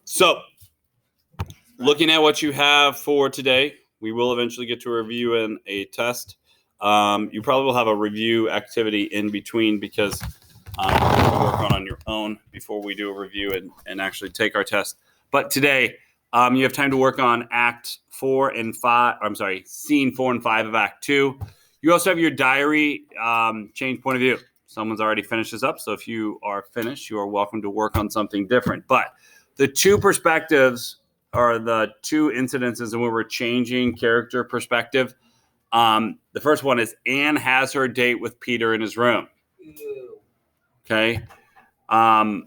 So, looking at what you have for today, we will eventually get to a review and a test. You probably will have a review activity in between because you have to work on your own before we do a review and actually take our test. But today, you have time to work on Scene 4 and 5 of Act 2. You also have your diary change point of view. Someone's already finished this up, so if you are finished, you are welcome to work on something different. But the two perspectives are the two incidences and where we're changing character perspective. The first one is Anne has her date with Peter in his room. Okay. When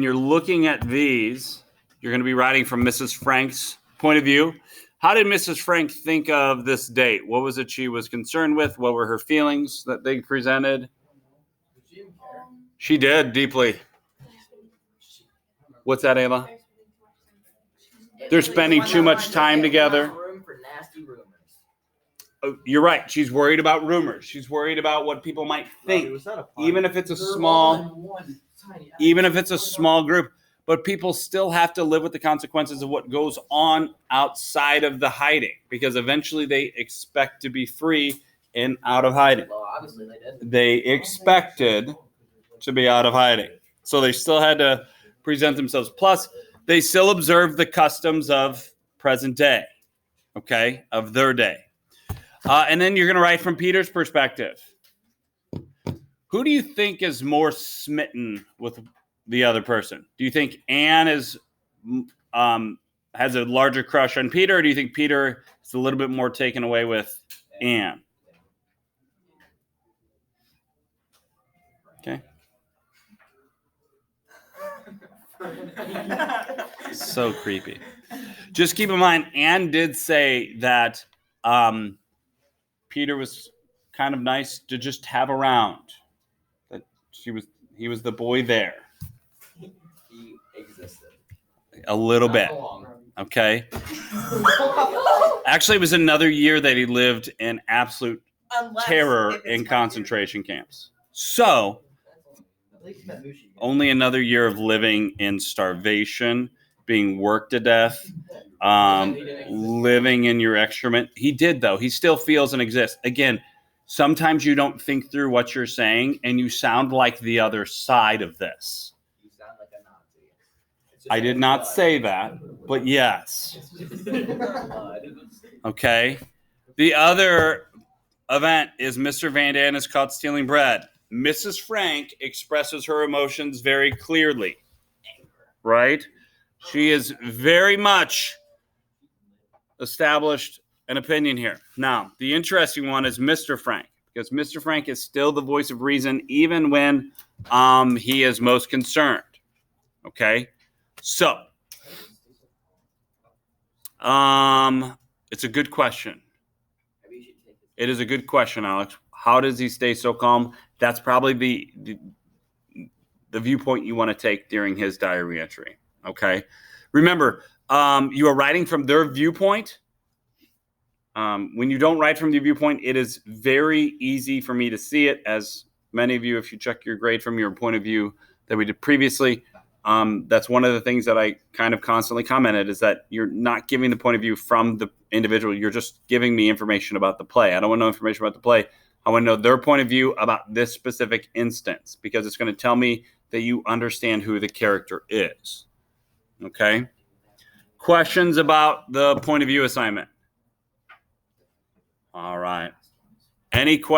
you're looking at these, you're going to be writing from Mrs. Frank's point of view. How did Mrs. Frank think of this date? What was it she was concerned with? What were her feelings that they presented? She did, deeply. What's that, Ayla? They're spending too much time together. Oh, you're right. She's worried about rumors. She's worried about what people might think, even if it's a small group. But people still have to live with the consequences of what goes on outside of the hiding, because eventually they expect to be free and out of hiding. Well, obviously they did. They expected to be out of hiding. So they still had to present themselves. Plus, they still observe the customs of present day, okay, of their day. And then you're going to write from Peter's perspective. Who do you think is more smitten with the other person? Do you think Anne has a larger crush on Peter, or do you think Peter is a little bit more taken away with Anne? Okay. So creepy. Just keep in mind, Anne did say that Peter was kind of nice to just have around. That he was the boy there. He existed. A little bit. Okay. Actually, it was another year that he lived in absolute terror in concentration camps. So, only another year of living in starvation, being worked to death, living in your excrement. He did, though. He still feels and exists. Again, sometimes you don't think through what you're saying, and you sound like the other side of this. You sound like a Nazi. I did not say that, but yes. Okay. The other event is Mr. Van Daan is caught stealing bread. Mrs. Frank expresses her emotions very clearly, right? She is very much established an opinion here. Now, the interesting one is Mr. Frank, because Mr. Frank is still the voice of reason, even when he is most concerned. Okay? So, it's a good question. It is a good question, Alex. How does he stay so calm? That's probably the viewpoint you want to take during his diary entry. Okay? Remember, you are writing from their viewpoint. When you don't write from the viewpoint, it is very easy for me to see it, as many of you, if you check your grade from your point of view that we did previously, that's one of the things that I kind of constantly commented, is that you're not giving the point of view from the individual. You're just giving me information about the play. I don't want to know information about the play. I want to know their point of view about this specific instance, because it's going to tell me that you understand who the character is. Okay? Questions about the point of view assignment? All right. Any questions?